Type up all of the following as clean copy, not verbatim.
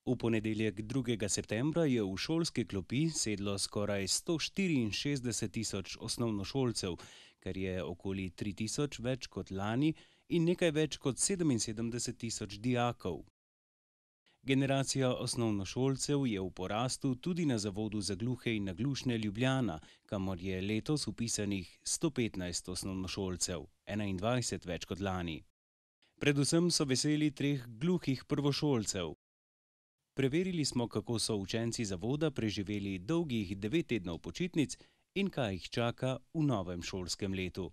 V ponedeljek 2. septembra je v šolske klopi sedlo skoraj 164 tisoč osnovnošolcev, kar je okoli 3 tisoč več kot lani in nekaj več kot 77 tisoč dijakov. Generacija osnovnošolcev je v porastu tudi na Zavodu za gluhe in naglušne Ljubljana, kamor je letos vpisanih 115 osnovnošolcev, 21 več kot lani. Predvsem so veseli 3 gluhih prvošolcev. Preverili smo, kako so učenci zavoda preživeli dolgih 9 tednov počitnic in kaj jih čaka v novem šolskem letu.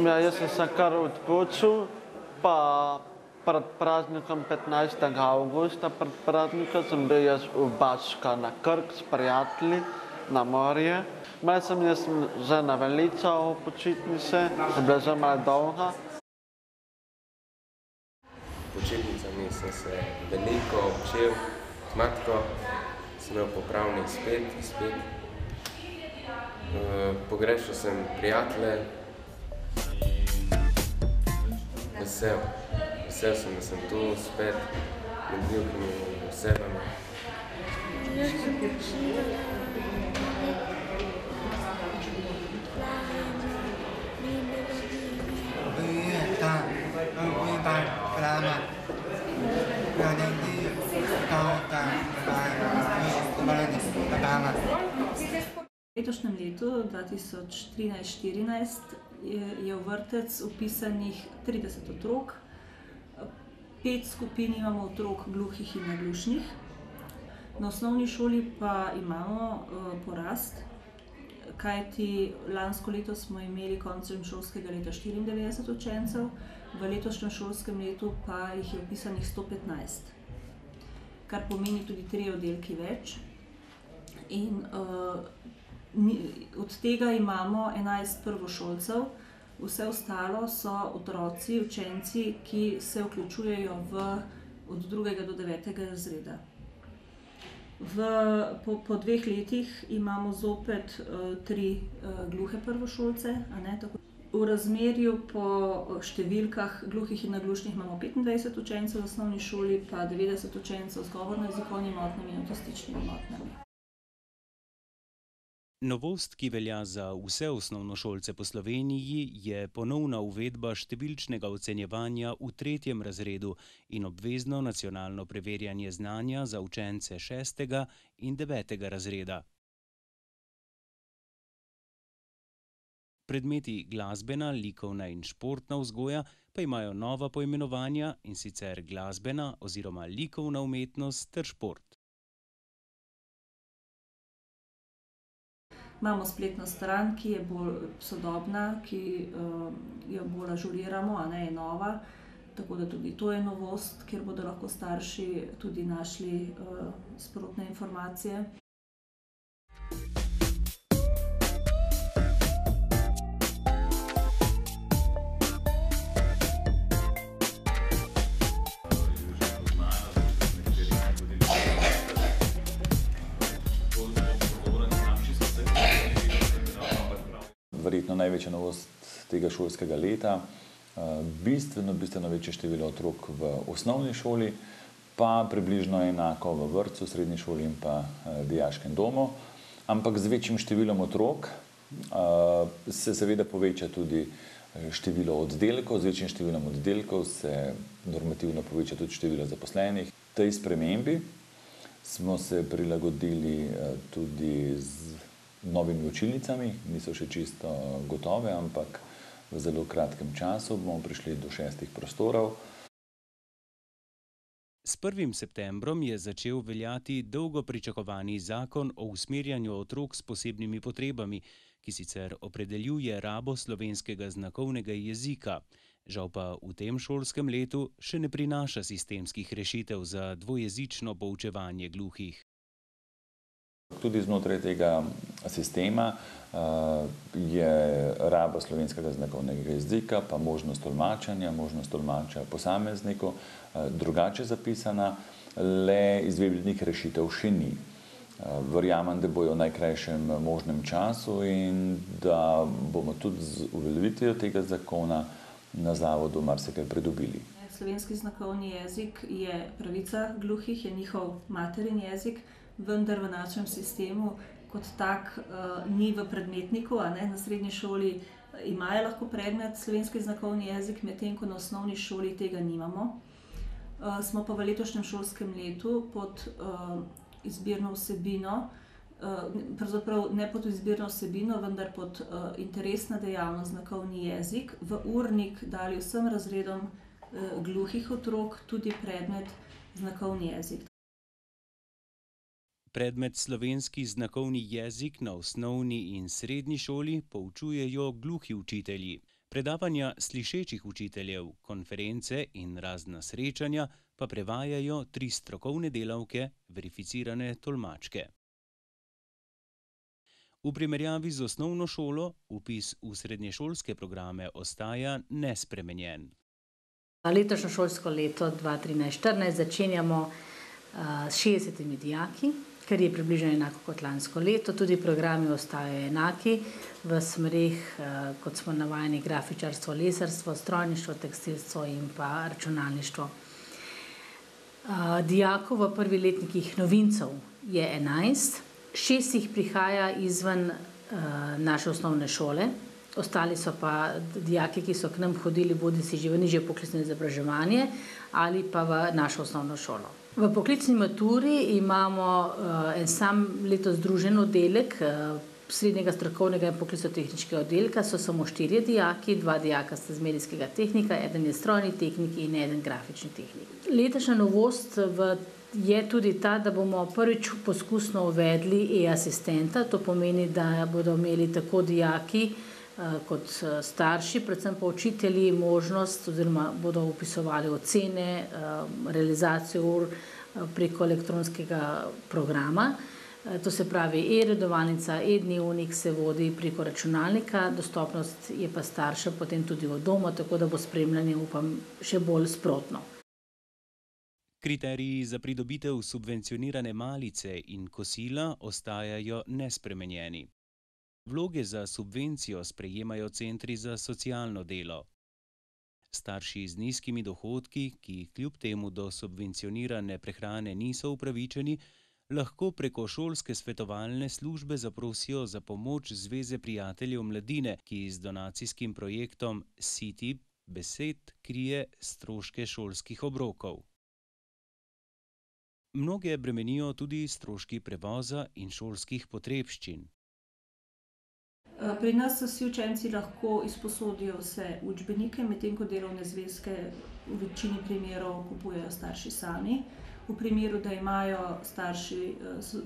Ja, jaz sem se kar odpočil, pa pred praznikom 15. avgusta, pred praznikom sem bil jaz v Baška na Krk s prijatelji na morje. Malo sem jaz že naveličal počitnice, so bile že malo dolga. Počitnicami sem se veliko učil, z matko sem imel popravni izpit. Pogrešal sem prijatelje. Vesel sem, da sem tu spet med ljubkimi osebami. Jaz sem počila V letošnjem letu 2013-14 je v vrtec vpisanih 30 otrok, 5 skupin imamo otrok gluhih in naglušnih. Na osnovni šoli pa imamo porast, kajti lansko leto smo imeli koncem šolskega leta 94 učencev, v letošnjem šolskem letu pa jih je vpisanih 115, kar pomeni tudi 3 oddelki več. In od tega imamo 11 prvošolcev, vse ostalo so otroci, učenci, ki se vključujejo od 2. do 9. razreda. Po 2 letih imamo zopet 3 gluhe prvošolce. V razmerju po številkah gluhih in naglušnih imamo 25 učencev v osnovni šoli, pa 90 učencev z govorno-jezikovnimi motnjami in avtističnimi motnjami. Novost, ki velja za vse osnovnošolce po Sloveniji, je ponovna uvedba številčnega ocenjevanja v 3. razredu in obvezno nacionalno preverjanje znanja za učence 6. in 9. razreda. Predmeti glasbena, likovna in športna vzgoja pa imajo nova poimenovanja, in sicer glasbena oziroma likovna umetnost ter šport. Imamo spletno stran, ki je bolj sodobna, ki jo bolj ažuriramo, je nova, tako da tudi to je novost, kjer bodo lahko starši tudi našli sprotne informacije. Verjetno največja novost tega šolskega leta. Bistveno večje število otrok v osnovni šoli, pa približno enako v vrtcu, srednji šoli in pa dijaškem domu. Ampak z večjim številom otrok se seveda poveča tudi število oddelkov, z večjim številom oddelkov se normativno poveča tudi število zaposlenih. Tej spremembi smo se prilagodili tudi z novimi učilnicami, niso še čisto gotove, ampak v zelo kratkem času bomo prišli do 6 prostorov. S 1. septembrom je začel veljati dolgo pričakovani zakon o usmerjanju otrok s posebnimi potrebami, ki sicer opredeljuje rabo slovenskega znakovnega jezika. Žal pa v tem šolskem letu še ne prinaša sistemskih rešitev za dvojezično poučevanje gluhih. Tudi znotraj tega sistema je raba slovenskega znakovnega jezika, pa možnost tolmačenja posamezniku drugače zapisana, le izvedbenih rešitev še ni. Verjamem, da bojo v najkrajšem možnem času in da bomo tudi z uveljavitvijo tega zakona na zavodu marsikaj pridobili. Slovenski znakovni jezik je pravica gluhih, je njihov materin jezik, vendar v našem sistemu kot tak ni v predmetniku, na srednji šoli imajo lahko predmet slovenski znakovni jezik, medtem ko na osnovni šoli tega nimamo. Smo pa v letošnjem šolskem letu pod izbirno vsebino, pravzaprav ne pod izbirno vsebino, vendar pod interesna dejavnost znakovni jezik v urnik dali vsem razredom gluhih otrok tudi predmet znakovni jezik. Predmet slovenski znakovni jezik na osnovni in srednji šoli poučujejo gluhi učitelji. Predavanja slišečih učiteljev, konference in razna srečanja pa prevajajo 3 strokovne delavke, verificirane tolmačke. V primerjavi z osnovno šolo vpis v srednješolske programe ostaja nespremenjen. Letošnje šolsko leto 2013-2014 začenjamo s 60 dijaki, kar je približno enako kot lansko leto. Tudi programi ostajajo enaki v smereh, kot smo navajeni, grafičarstvo, lesarstvo, strojništvo, tekstilstvo in pa računalništvo. Dijakov v prvi letnikih novincev je 11, 6 jih prihaja izven naše osnovne šole, ostali so pa dijaki, ki so k nam hodili bodisi že v nižje poklicno izobraževanje ali pa v našo osnovno šolo. V poklicni maturi imamo en sam letos združen oddelek srednjega strokovnega in poklicno-tehničnega oddelka, so samo 4 dijaki, 2 dijaka sta z medijskega tehnika, eden je strojni tehnik in eden grafični tehnik. Letošnja novost je tudi ta, da bomo prvič poskusno uvedli e-asistenta, to pomeni, da bodo imeli tako dijaki kot starši, predvsem pa učitelji, možnost oziroma bodo vpisovali ocene, realizacijo ur preko elektronskega programa. To se pravi, e-redovalnica, e-dnevnik se vodi preko računalnika, dostopnost je pa staršev potem tudi od doma, tako da bo spremljanje, upam, še bolj sprotno. Kriteriji za pridobitev subvencionirane malice in kosila ostajajo nespremenjeni. Vloge za subvencijo sprejemajo centri za socialno delo. Starši z nizkimi dohodki, ki kljub temu do subvencionirane prehrane niso upravičeni, lahko preko šolske svetovalne službe zaprosijo za pomoč Zveze prijateljev mladine, ki z donacijskim projektom Siti besed krije stroške šolskih obrokov. Mnoge bremenijo tudi stroški prevoza in šolskih potrebščin. Pri nas vsi učenci lahko izposodijo vse učbenike, medtem ko delovne zvezke v večini primerov kupujejo starši sami. V primeru, da imajo starši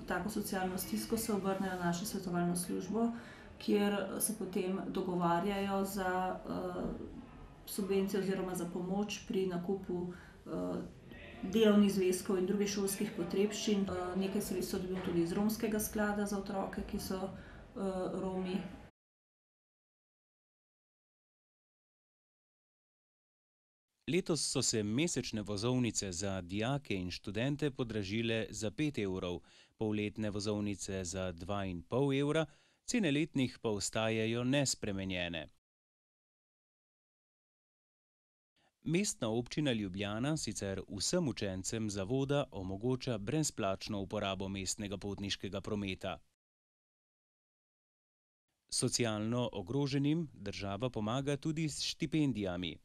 tako socialno stisko, se obrnejo na našo svetovalno službo, kjer se potem dogovarjajo za subvencije oziroma za pomoč pri nakupu delovnih zvezkov in drugih šolskih potrebščin. Nekaj sredstev dobimo tudi iz romskega sklada za otroke, ki so Romi. Letos so se mesečne vozovnice za dijake in študente podražile za 5 evrov, polletne vozovnice za 2,5 evra, cene letnih pa ostajajo nespremenjene. Mestna občina Ljubljana sicer vsem učencem zavoda omogoča brezplačno uporabo mestnega potniškega prometa. Socialno ogroženim država pomaga tudi s štipendijami.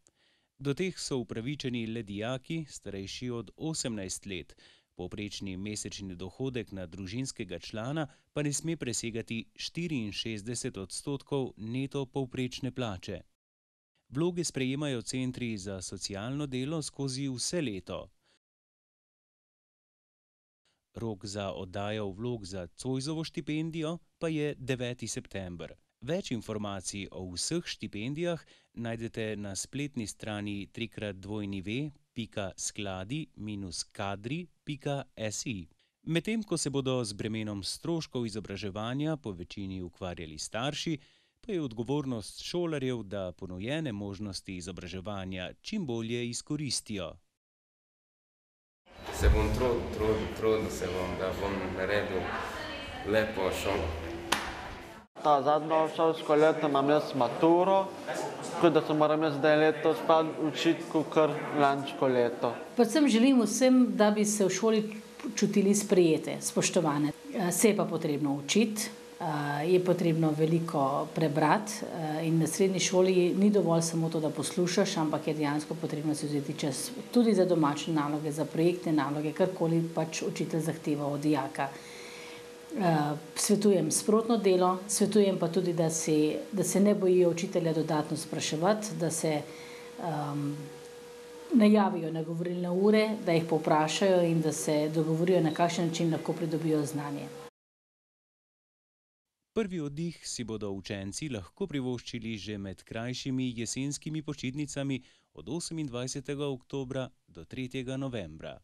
Do teh so upravičeni le dijaki, starejši od 18 let. Povprečni mesečni dohodek na družinskega člana pa ne sme presegati 64% neto povprečne plače. Vloge sprejemajo centri za socialno delo skozi vse leto. Rok za oddajo vlog za Zoisovo štipendijo pa je 9. september. Več informacij o vseh štipendijah najdete na spletni strani www.skladi-kadri.si. Medtem ko se bodo z bremenom stroškov izobraževanja po večini ukvarjali starši, pa je odgovornost šolarjev, da ponujene možnosti izobraževanja čim bolje izkoristijo. Se bom trudil se bom, da bom naredil lepo šolo. Ta zadnjo šolsko leto imam jaz maturo, tako da se moram jaz zdaj letos pa učiti kakor lansko leto. Predvsem želim vsem, da bi se v šoli čutili sprejete, spoštovane. Se je pa potrebno učiti, je potrebno veliko prebrati in na srednji šoli ni dovolj samo to, da poslušaš, ampak je dejansko potrebno si vzeti čas tudi za domače naloge, za projektne naloge, karkoli pač učitelj zahteva od dijaka. Svetujem sprotno delo, svetujem pa tudi, da se ne bojijo učitelja dodatno spraševati, da se najavijo na govorilne ure, da jih povprašajo in da se dogovorijo, na kakšen način lahko pridobijo znanje. Prvi oddih si bodo učenci lahko privoščili že med krajšimi jesenskimi počitnicami od 28. oktobra do 3. novembra.